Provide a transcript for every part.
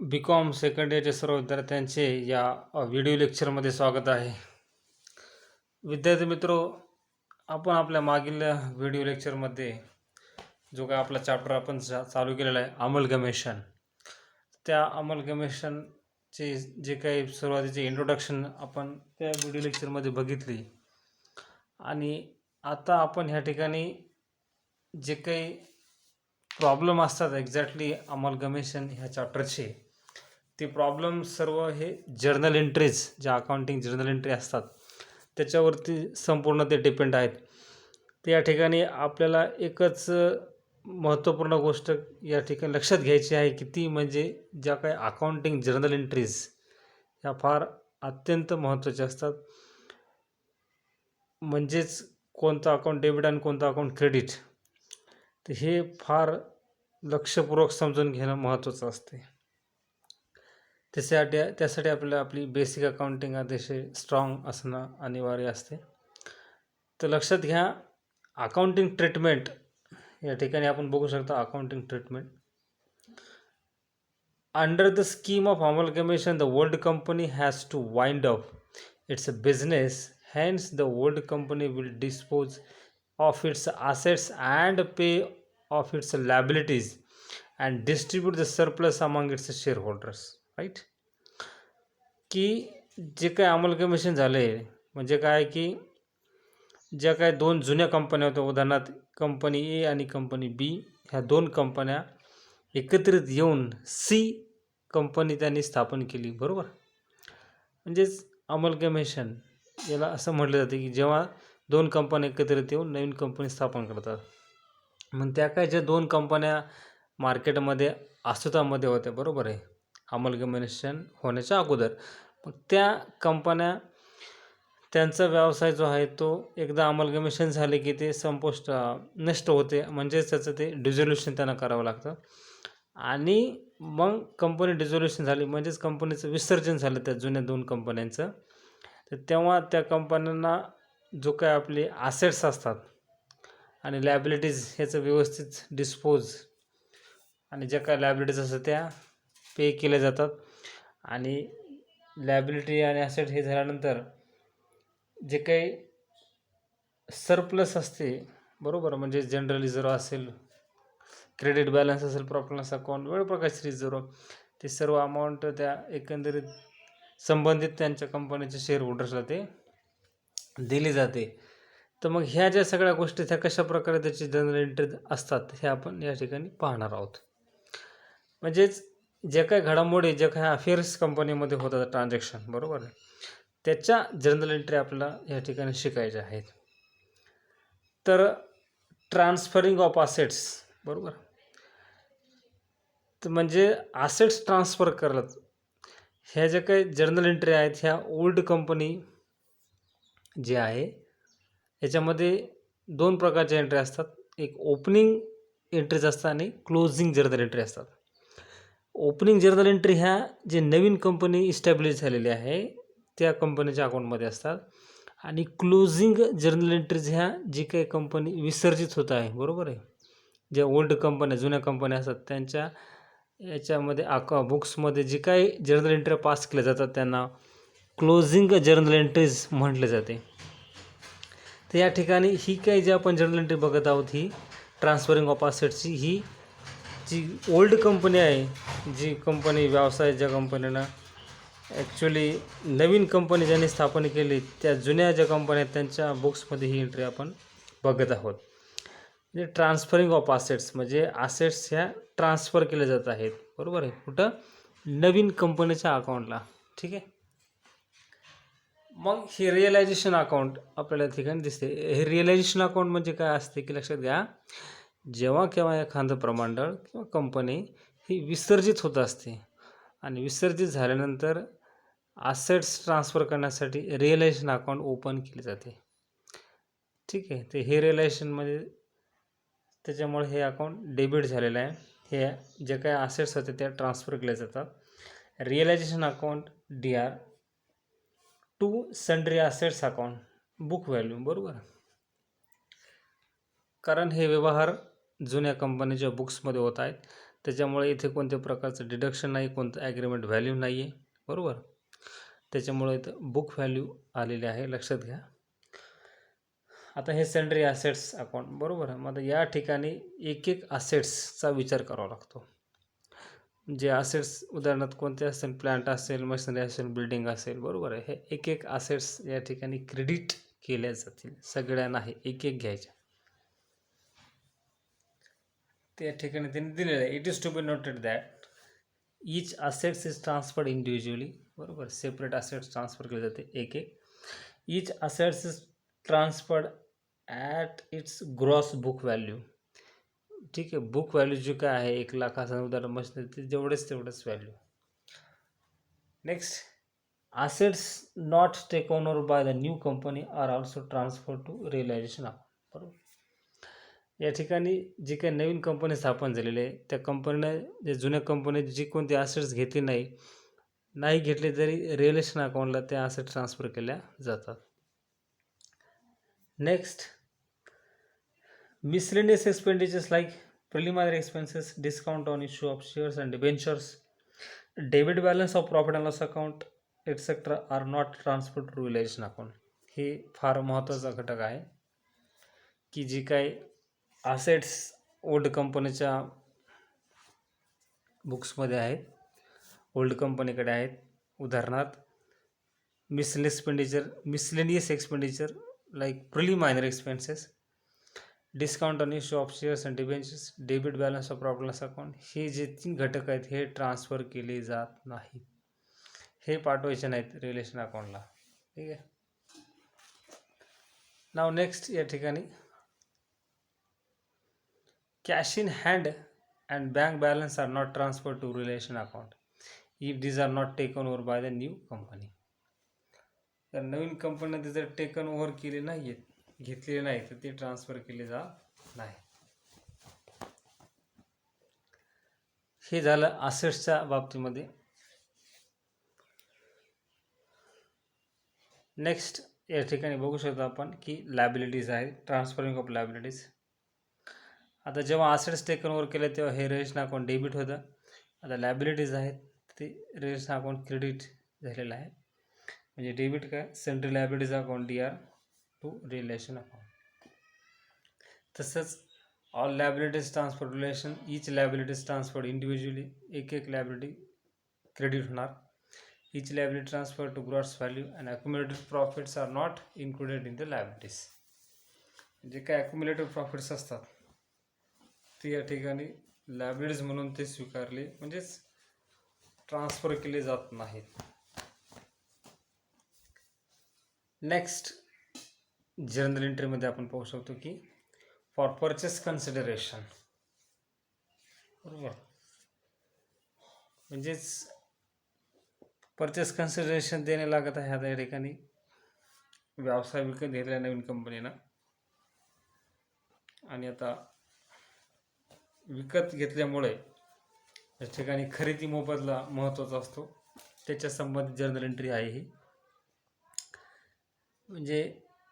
BCom second इयरच्या सर्व विद्यार्थ्यांचे या व्हिडिओ लेक्चरमध्ये स्वागत आहे. विद्यार्थी मित्रो, आपण आपल्या मागील व्हिडिओ लेक्चरमध्ये जो काय आपला चॅप्टर आपण चालू केलेला आहे अमलगमेशन, त्या अमलगमेशनचे जे काही सुरुवातीचे इंट्रोडक्शन आपण त्या व्हिडिओ लेक्चरमध्ये बघितली. आणि आता आपण ह्या ठिकाणी जे काही प्रॉब्लेम असतात एक्झॅक्टली अमलगमेशन ह्या चॅप्टरचे, ते प्रॉब्लेम सर्व हे जर्नल एंट्रीज, ज्या अकाउंटिंग जर्नल एंट्री असतात त्याच्यावरती संपूर्ण ते डिपेंड आहेत. तर या ठिकाणी आपल्याला एकच महत्त्वपूर्ण गोष्ट या ठिकाणी लक्षात घ्यायची आहे की ती म्हणजे ज्या काही अकाउंटिंग जर्नल एंट्रीज ह्या फार अत्यंत महत्त्वाच्या असतात. म्हणजेच कोणतं अकाउंट डेबिट आणि कोणतं अकाउंट क्रेडिट, तर हे फार लक्षपूर्वक समजून घेणं महत्त्वाचं असते. त्यासाठी आपल्याला आपली बेसिक अकाउंटिंग अतिशय स्ट्रॉंग असणं अनिवार्य असते. तर लक्षात घ्या, अकाउंटिंग ट्रीटमेंट या ठिकाणी आपण बघू शकता. Accounting treatment under the scheme of amalgamation, the old company has to wind up its business. Hence, the old company will dispose of its assets and pay off its liabilities and distribute the surplus among its shareholders. Right? की जे काय amalgamation झाले म्हणजे काय की ज्या काय दोन जुन्या कंपन्या होत्या, उदाहरणार्थ कंपनी ए आणि कंपनी बी, ह्या दोन कंपन्या एकत्रित येऊन सी कंपनी त्यांनी स्थापन केली. बरोबर? म्हणजेच अमलगमेशन याला असं म्हटलं जाते की जेव्हा दोन कंपन्या एकत्रित येऊन नवीन कंपनी स्थापन करतात. मग त्या काय ज्या दोन कंपन्या मार्केटमध्ये अस्तित्वामध्ये होत्या, बरोबर आहे, अमलगमेशन होण्याच्या अगोदर, मग त्या कंपन्या त्यांचा व्यवसाय जो आहे तो एकदा अमलगमेशन झाले की ते नष्ट होते. म्हणजेच त्याचं ते डिझोल्युशन त्यांना करावं लागतं. आणि मग कंपनी डिझोल्युशन झाली म्हणजेच कंपनीचं विसर्जन झालं त्या जुन्या दोन कंपन्यांचं. तर तेव्हा त्या कंपन्यांना जो काय आपले ॲसेट्स असतात आणि लायबिलिटीज ह्याचं व्यवस्थित डिस्पोज आणि ज्या काय लायबिलिटीज असतात त्या पे केल्या जातात. आणि लायबिलिटी आणि ॲसेट हे झाल्यानंतर जे काही सरप्लस असते, बरोबर, म्हणजे जनरल रिझर्व असेल, क्रेडिट बॅलन्स असेल, प्रॉफिट लॉस अकाउंट, वेगवेगळ्या प्रकारचे रिझर्व, ते सर्व अमाऊंट त्या एकंदरीत संबंधित त्यांच्या कंपनीच्या शेअर होल्डर्सला ते दिली जाते. तर मग ह्या ज्या सगळ्या गोष्टी त्या कशा प्रकारे त्याची जर्नल एंट्री असतात हे आपण या ठिकाणी पाहणार आहोत. म्हणजेच जे काही घडामोडी, जे काही अफेअर्स कंपनीमध्ये होतात ट्रान्झॅक्शन, बरोबर, त्याच्या जर्नल एंट्री आपल्याला या ठिकाणी शिकायच्या आहेत. तर ट्रान्सफरिंग ऑफ असेट्स, बरोबर, तर म्हणजे असेट्स ट्रान्सफर करत ह्या ज्या काही जर्नल एंट्री आहेत ह्या ओल्ड कंपनी जे आहे याच्यामध्ये दोन प्रकारच्या एंट्री असतात. एक ओपनिंग एंट्रीज असतात आणि क्लोजिंग जर्नल एंट्री असतात. ओपनिंग जर्नल एंट्री ह्या जे नवीन कंपनी इस्टॅब्लिश झालेली आहे त्या कंपनीच्या अकाउंटमध्ये असतात. आणि क्लोजिंग जर्नल एंट्रीज ह्या जी काही कंपनी विसर्जित होत आहे, बरोबर आहे, ज्या ओल्ड कंपन्या जुन्या कंपन्या असतात त्यांच्या याच्यामध्ये बुक्समध्ये जी काही जर्नल एंट्री पास केल्या जातात त्यांना क्लोजिंग जर्नल एंट्रीज म्हटले जाते. तर या ठिकाणी ही काही जी आपण जर्नल एंट्री बघत आहोत ही ट्रान्सफरिंग ऑफ असेट्सची, ही जी ओल्ड कंपनी आहे, जी कंपनी व्यवसाय ज्या कंपनीनं ॲक्च्युली नवीन कंपनी ज्यांनी स्थापन केली त्या जुन्या ज्या कंपन्या आहेत त्यांच्या बुक्समध्ये ही एंट्री आपण बघत आहोत. म्हणजे ट्रान्सफरिंग ऑफ असेट्स म्हणजे असेट्स ह्या ट्रान्सफर केले जात आहेत, बरोबर आहे, कुठं, नवीन कंपनीच्या अकाउंटला. ठीक आहे. मग हे रिअलायझेशन अकाउंट आपल्याला ठिकाणी दिसते. हे रिअलायझेशन अकाउंट म्हणजे काय असते की लक्षात घ्या, जेव्हा केव्हा एखादं प्रमंडळ किंवा कंपनी ही विसर्जित होत असते आणि विसर्जित झाल्यानंतर असेट्स ट्रान्सफर करण्यासाठी रिअलायझेशन अकाउंट ओपन केले जाते. ठीक आहे. ते हे रिअलायझेशनमध्ये त्याच्यामुळे हे अकाउंट डेबिट झालेलं आहे. हे जे काही असेट्स होते त्या ट्रान्सफर केले जातात. Realisation account DR to sundry assets account book value, बरोबर, कारण हे व्यवहार जुन्या कंपनीच्या बुक्समध्ये होत आहेत त्याच्यामुळे इथे कोणत्या प्रकारचं डिडक्शन नाही, कोणतं ॲग्रीमेंट व्हॅल्यू नाही आहे, बरोबर. त्याच्यामुळे इथं बुक व्हॅल्यू आलेली आहे, लक्षात घ्या. आता हे सेंड्री ॲसेट्स अकाउंट, बरोबर आहे. मग आता या ठिकाणी एक एक ॲसेट्सचा विचार करावा लागतो. जे ॲसेट्स उदाहरणार्थ कोणते असेल, प्लांट असेल, मशिनरी असेल, बिल्डिंग असेल, बरोबर आहे. हे एक एक ॲसेट्स या ठिकाणी क्रेडिट केल्या जातील, सगळ्यांना हे एक एक घ्यायच्या. त्या ठिकाणी त्यांनी दिलेलं आहे, it is to be noted that each assets is transferred individually, बरोबर. सेपरेट असेट्स ट्रान्सफर केले जाते एक एक. Each assets is transferred at its gross book value, ठीक आहे. बुक व्हॅल्यू जे काय आहे 1,00,000 असं उदाहरण मशीन ते तेवढंच value. Next, assets not taken over by the new company are also transferred to realization account, बरोबर. या ठिकाणी जी काही नवीन कंपनी स्थापन झालेली आहे त्या कंपनीने जे जुन्या कंपनीत जी कोणती ॲसेट्स घेतली नाही घेतले तरी रिलेशन अकाउंटला त्या ॲसेट ट्रान्सफर केल्या जातात. Next, miscellaneous expenditures like preliminary expenses, discount on issue of shares and debentures, debit balance of profit and loss account etc. are not transferred to realization account. हे फार महत्त्वाचा घटक आहे की जी काही असेट्स ओल्ड कंपनीच्या बुक्समध्ये आहेत, ओल्ड कंपनीकडे आहेत, उदाहरणार्थ miscellaneous expenditure like preliminary expenses, discount on issue of shares and debentures, debit balance of profit loss account, हे जे 3 घटक आहेत हे ट्रान्सफर केले जात नाहीत, हे पाठवायचे नाहीत रिलेशन अकाउंटला, ठीक आहे. नाव नेक्स्ट, या ठिकाणी cash in hand and bank balance are not transfer to relation account if these are not taken over by the new company. तर नवीन कंपनीने ते जर टेकन ओव्हर केले नाही आहेत, घेतलेले नाही, तर ते ट्रान्सफर केले जात नाही. हे झालं असेट्सच्या बाबतीमध्ये. नेक्स्ट, या ठिकाणी बघू शकतो आपण की लायबिलिटीज आहेत, ट्रान्सफरिंग ऑफ लायबिलिटीज. आता जेव्हा असेट्स टेकन ओव्हर केले तेव्हा हे रिलेशन अकाउंट डेबिट होतं. आता लायबिलिटीज आहेत ते रिलेशन अकाउंट क्रेडिट झालेलं आहे. म्हणजे डेबिट काय, central liabilities account DR to relation account. तसंच all liabilities transfer relation, each liabilities transferred individually, एक एक लायबिलिटी क्रेडिट होणार. Each liability transfer to gross value and accumulated profits are not included in the liabilities. जे काय accumulated profits असतात ते या ठिकाणी लायबिलिटीज म्हणून ते स्वीकारले, म्हणजेच ट्रान्सफर केले जात नाहीत. नेक्स्ट, जर्नल एंट्रीमध्ये आपण पाहू शकतो की फॉर परचेस कन्सिडरेशन, बरोबर, म्हणजेच परचेस कन्सिडरेशन देणे लागत आहे. आता या ठिकाणी व्यवसाय विकत घेतला नवीन कंपनीनं आणि आता विकत घेतल्यामुळे या ठिकाणी खरेदी मोबदला महत्त्वाचा असतो, त्याच्या संबंधित जर्नल एंट्री आहे ही. म्हणजे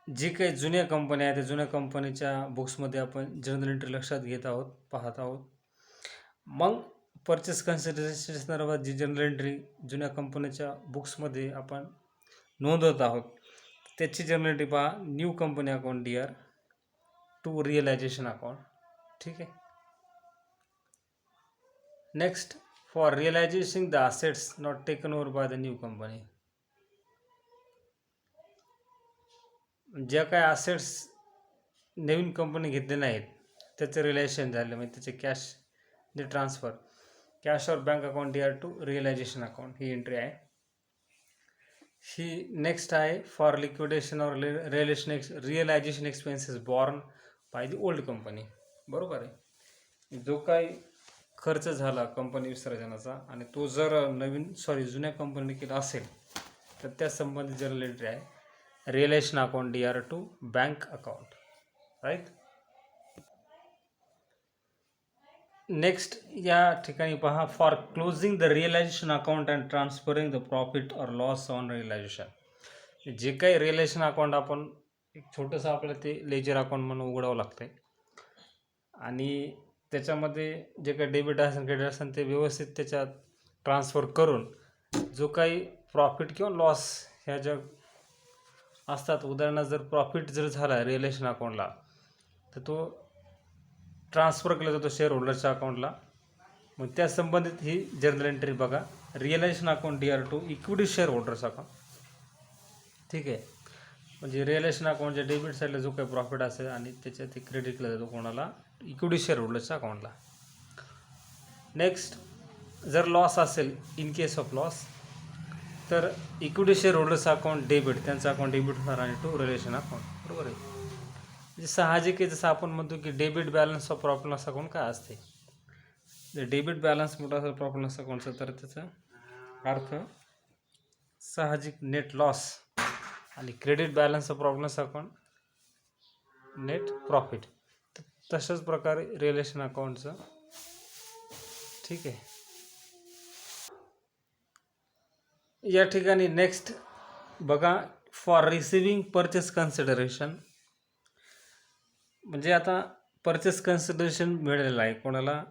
जी काही जुन्या कंपन्या आहेत त्या जुन्या कंपनीच्या बुक्समध्ये आपण जर्नल एंट्री लक्षात घेत आहोत, पाहत आहोत. मग परचेस कन्सिडरेशन संदर्भात जी जर्नल एंट्री जुन्या कंपनीच्या बुक्समध्ये आपण नोंदवत आहोत त्याची जर्नल एंट्री पहा, new company account DR to realisation account, ठीक आहे. Next, for realisation the assets not taken over by the new company, ज्या काय असेट्स नवीन कंपनी घेतले नाहीत त्याचं रिलेशन झालं, म्हणजे त्याचे कॅश जे ट्रान्सफर, कॅश और bank account DR to realisation account, ही एंट्री आहे. ही नेक्स्ट आहे फॉर लिक्विडेशन और realisation expenses borne by the old company, बरोबर आहे. जो काही खर्च झाला कंपनी विसर्जनाचा आणि तो जर जुन्या कंपनीने केला असेल तर त्या संबंधित जर्नल एंट्री आहे realisation account DR to bank account, right. Next, या ठिकाणी पहा, for closing the realisation account and transferring the profit और लॉस ऑन रिअलायझेशन. जे काही रिअलायझेशन अकाउंट आपण एक छोटंसं आपल्याला ते लेजर अकाउंट म्हणून उघडावं लागतं आहे आणि त्याच्यामध्ये जे काही डेबिट असेल क्रेडिट असेल ते व्यवस्थित त्याच्यात ट्रान्सफर करून जो काही प्रॉफिट किंवा लॉस ह्या ज्या असतात, उदाहरणार्थ जर प्रॉफिट जर झाला रिअलायझेशन अकाउंटला तर तो ट्रान्सफर केला जातो शेअर होल्डरच्या अकाउंटला. मग त्या संबंधित ही जर्नल एंट्री बघा. Realisation account DR to equity share holders account. ठीक आहे, म्हणजे रिअलायझेशन अकाउंटच्या डेबिट साईडला जो काही प्रॉफिट असेल आणि त्याच्यात ते क्रेडिट केला जातो कोणाला, इक्विटी शेअर होल्डरच्या अकाउंटला. नेक्स्ट, जर लॉस असेल, इन केस ऑफ लॉस, तर इक्विटी शेअर होल्डर्सचं अकाउंट डेबिट, त्यांचं अकाउंट डेबिट होणार आणि टू रिलेशन अकाउंट. बरोबर आहे. म्हणजे साहजिक आहे, जसं आपण म्हणतो की debit balance of profit loss account काय असते. जर डेबिट बॅलन्स मोठा असेल प्रॉफिट लॉस अकाउंटचा तर त्याचा अर्थ साहजिक नेट लॉस आणि credit balance of profit loss account net profit. तशाच प्रकारे रिलेशन अकाउंटचं. ठीक आहे. या ठिकाणी नेक्स्ट बघा, फॉर रिसिविंग परचेस कन्सिडरेशन, म्हणजे आता परचेस कन्सिडरेशन मिळालेलं आहे कोणाला,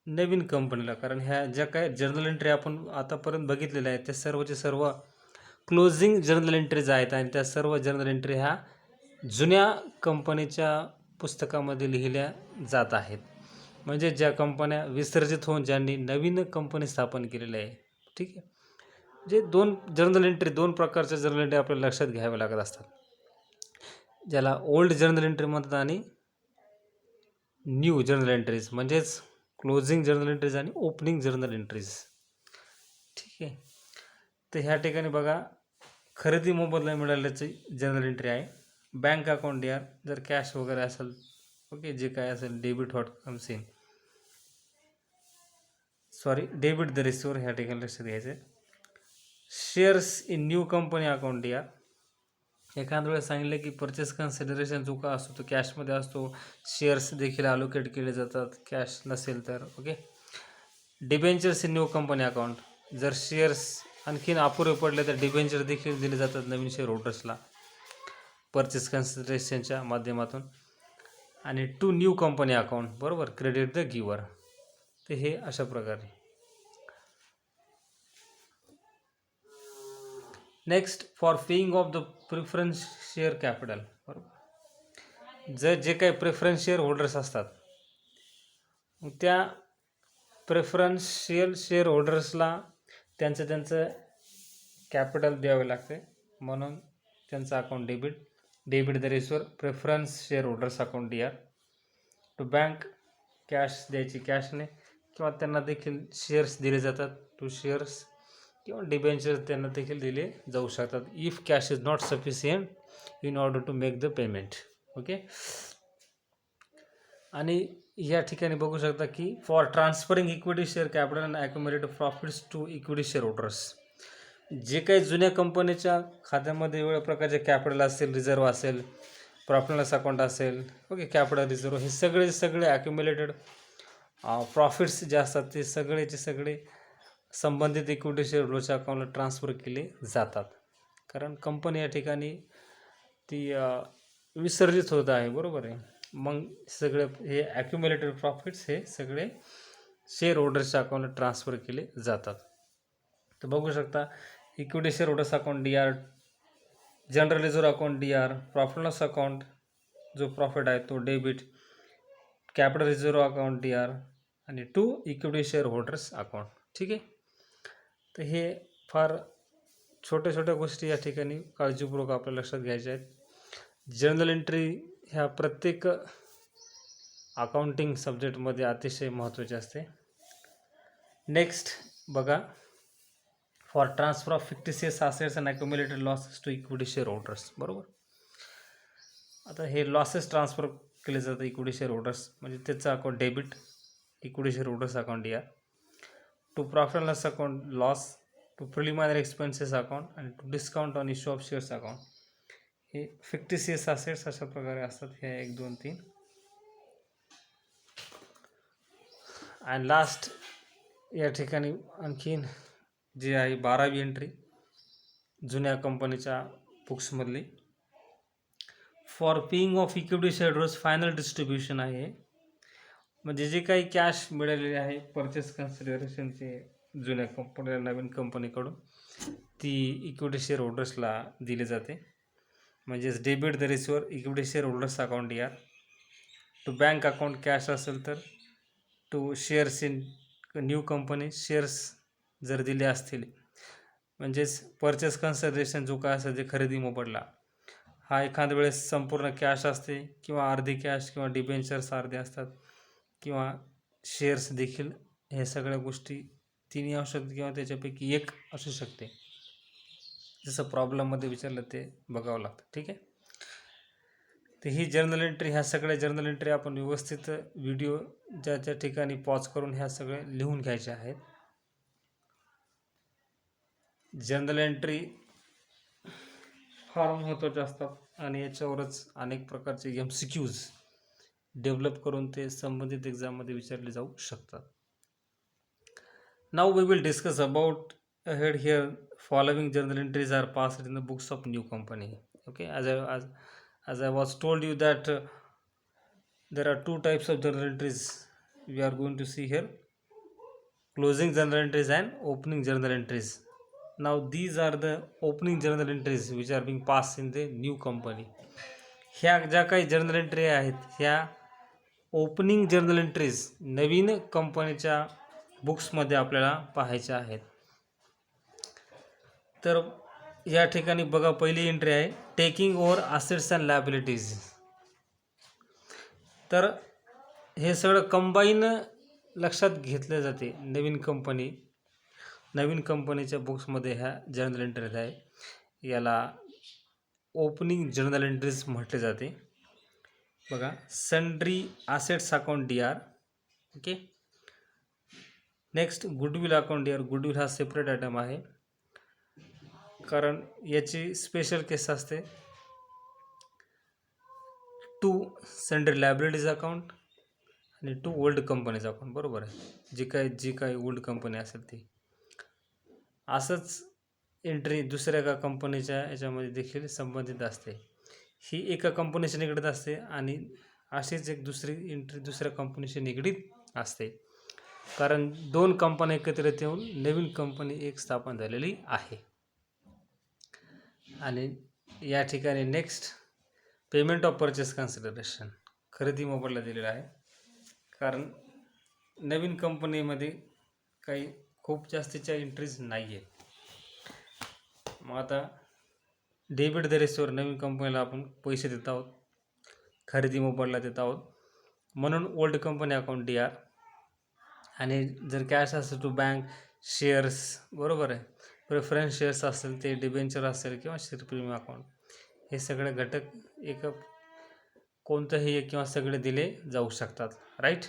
नवीन कंपनीला. कारण ह्या ज्या काय जर्नल एंट्री आपण आतापर्यंत बघितलेल्या आहेत त्या सर्वचे सर्व क्लोजिंग जर्नल एंट्रीज आहेत आणि त्या सर्व जर्नल एंट्री ह्या जुन्या कंपनीच्या पुस्तकामध्ये लिहिल्या जात आहेत. म्हणजे ज्या कंपन्या विसर्जित होऊन ज्यांनी नवीन कंपनी स्थापन केलेली आहे. ठीक आहे, जे दोन जर्नल एंट्री, दोन प्रकारच्या जर्नल एंट्री आपल्याला लक्षात घ्याव्या लागत असतात, ज्याला ओल्ड जर्नल एंट्री म्हणतात आणि न्यू जर्नल एंट्रीज, म्हणजेच क्लोजिंग जर्नल एंट्रीज आणि ओपनिंग जर्नल एंट्रीज. ठीक आहे. तर ह्या ठिकाणी बघा, खरेदी मोबदला मिळाल्याची जर्नल एंट्री आहे. बँक अकाउंट DR, जर कॅश वगैरे असेल, ओके, जे काय असेल debit what comes in, sorry debit the receiver, ह्या ठिकाणी लक्षात घ्यायचं आहे. Shares in new company account DR, एखाद्या वेळेस सांगितलं की परचेस कन्सिडरेशन जो का असतो तो कॅशमध्ये असतो, शेअर्स देखील अलोकेट केले जातात कॅश नसेल तर. Okay. Debentures in new company account, जर शेअर्स आणखीन अपुरे पडले तर डिबेंचर देखील दिले जातात नवीन शेअर होल्डर्सला परचेस कन्सिडरेशनच्या माध्यमातून. आणि टू न्यू कंपनी अकाउंट, बरोबर, क्रेडिट द गिवर. तर हे अशा प्रकारे. Next, for paying of the preference share capital, बरोबर, जर जे काही प्रेफरन्स शेअर होल्डर्स असतात त्या प्रेफरन्शियल शेअर होल्डर्सला त्यांचं कॅपिटल द्यावे लागते, म्हणून त्यांचं account debit the receiver, preference share holders account DR. To bank, cash द्यायची कॅशने, किंवा त्यांना देखील शेअर्स दिले जातात, टू शेअर्स किंवा डिबेंचर्स त्यांना देखील दिले जाऊ शकतात, if cash is not sufficient in order to make the payment. Okay. आणि या ठिकाणी बघू शकता की for transferring equity share capital and accumulated profits to equity share holders, जे काही जुन्या कंपनीच्या खात्यामध्ये वेगवेगळ्या प्रकारचे कॅपिटल असेल, रिझर्व असेल, प्रॉफिट लॉस अकाउंट असेल, ओके, कॅपिटल रिझर्व, हे सगळे ॲक्युमुलेटेड प्रॉफिट्स जे असतात ते सगळेचे सगळे संबंधित इक्विटी शेअर होल्डरच्या अकाउंटला ट्रान्सफर केले जातात. कारण कंपनी या ठिकाणी ती विसर्जित होत आहे, बरोबर आहे. मग सगळे हे ॲक्युमुलेटेड प्रॉफिट्स हे सगळे शेअर होल्डर्सच्या अकाउंटला ट्रान्सफर केले जातात. तर बघू शकता, equity share holders account DR, general reserve account DR, profit loss account जो प्रॉफिट आहे तो debit, capital reserve account DR आणि to equity share holders account. ठीक आहे. तर हे फार छोट्या छोट्या गोष्टी या ठिकाणी काळजीपूर्वक आपल्या लक्षात घ्यायच्या आहेत. जर्नल एंट्री ह्या प्रत्येक अकाउंटिंग सब्जेक्टमध्ये अतिशय महत्त्वाचे असते. नेक्स्ट बघा, for transfer of fictitious assets and accumulated losses to equity share holders, बरोबर. आता हे लॉसेस ट्रान्सफर केले जातात इक्विटी शेअर होल्डर्स, म्हणजे त्याचं account debit, equity share holders account DR, to profit loss account loss, to preliminary expenses account आणि to discount on issue of shares account. हे fictitious assets अशा प्रकारे असतात. हे 1, 2, 3. अँड लास्ट या ठिकाणी आणखीन जी आहे 12वी एंट्री जुन्या कंपनीच्या बुक्समधली, for paying off equity share holders final distribution आहे. म्हणजे जे काही कॅश मिळालेले आहे परचेस कन्सिडरेशनचे जुन्या कंपनीला नवीन कंपनीकडून, ती इक्विटी शेअर होल्डर्सला दिली जाते. म्हणजेच debit the receiver equity share holders account या टू बँक अकाउंट कॅश असेल तर to shares in new company shares जर दिले असतील, म्हणजेच परचेस कन्सिडरेशन जो काय असेल ते खरेदी मोबदला हा एखाद्या वेळेस संपूर्ण कॅश असते किंवा अर्धी कॅश किंवा डिबेंचर्स अर्धे असतात किंवा शेअर्स देखील. हे सगळ्या गोष्टी तिन्ही असू शकते किंवा त्याच्यापैकी एक असू शकते. जसं प्रॉब्लेममध्ये विचारलं ते बघावं लागतं. ठीक आहे. तर ही जर्नल एंट्री, ह्या सगळ्या जर्नल एंट्री आपण व्यवस्थित व्हिडिओ ज्या ज्या ठिकाणी पॉज करून ह्या सगळ्या लिहून घ्यायच्या आहेत. जर्नल एंट्री फार महत्त्वाचे असतात आणि याच्यावरच अनेक प्रकारचे MCQs डेव्हलप करून ते संबंधित एक्झाममध्ये विचारले जाऊ शकतात. Now we will discuss about ahead here. Following journal entries are passed in the books of new company. Okay, as I was told you that there are two types of journal entries we are going to see here: closing journal entries and opening journal entries. Now these are the opening journal entries which are being passed in the new company. ह्या ज्या काही journal entry आहेत ह्या opening journal entries नवीन कंपनीच्या बुक्समध्ये आपल्याला पाहायच्या आहेत. तर या ठिकाणी बघा, पहिली एंट्री आहे taking over assets and liabilities. तर हे सगळं कंबाईन लक्षात घेतले जाते. नवीन कंपनीच्या बुक्समध्ये ह्या जर्नल एंट्रीज आहे. याला ओपनिंग जर्नल एंट्रीज म्हटले जाते. बघा, sundry assets account DR. Okay. Next goodwill account DR. Goodwill हा सेपरेट आयटम आहे कारण याची स्पेशल केस असते. टू सन्ड्री लायबिलिटीज अकाउंट आणि टू ओल्ड कंपनीज अकाउंट. बरोबर आहे. जी काही ओल्ड कंपनी असेल ती. असंच एंट्री दुसऱ्या एका कंपनीच्या याच्यामध्ये देखील संबंधित असते. ही एका कंपनीशी निगडीत असते आणि अशीच एक दुसरी एंट्री दुसऱ्या कंपनीशी निगडीत असते कारण दोन कंपन्या एकत्रित येऊन नवीन कंपनी एक स्थापन झालेली आहे. आणि या ठिकाणी next payment of purchase consideration खरेदी मोबदला दिलेला आहे कारण नवीन कंपनीमध्ये काही खूप जास्तीच्या एंट्रीज नाही आहेत. मग आता डेबिट द रिसिव्हर, नवीन कंपनीला आपण पैसे देत आहोत, खरेदी मोबदला देत आहोत, म्हणून ओल्ड कंपनी अकाउंट DR. आणि जर कॅश असेल टू बँक शेअर्स, बरोबर आहे, प्रेफरन्स शेअर्स असेल ते, डिबेंचर असेल किंवा शेअर प्रीमियम अकाउंट, हे सगळे घटक एक कोणतंही एक किंवा सगळे दिले जाऊ शकतात. Right.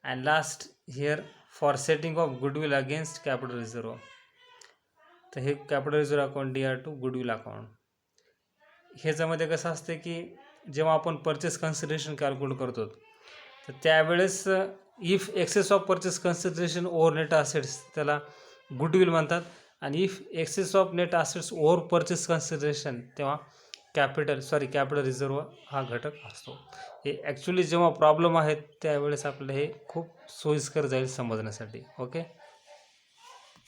And last here for setting off goodwill against capital reserve. तर हे capital reserve account DR to goodwill account. ह्याच्यामध्ये कसं असते की जेव्हा आपण परचेस कन्सिडरेशन कॅल्क्युलेट करतो तर त्यावेळेस if excess of purchase consideration over net assets त्याला गुडविल म्हणतात आणि if excess of net assets over purchase consideration तेव्हा कॅपिटल रिझर्व हा घटक असतो. हे ॲक्च्युली जेव्हा प्रॉब्लेम आहेत त्यावेळेस आपल्याला हे खूप सोयीस्कर जाईल समजण्यासाठी. ओके.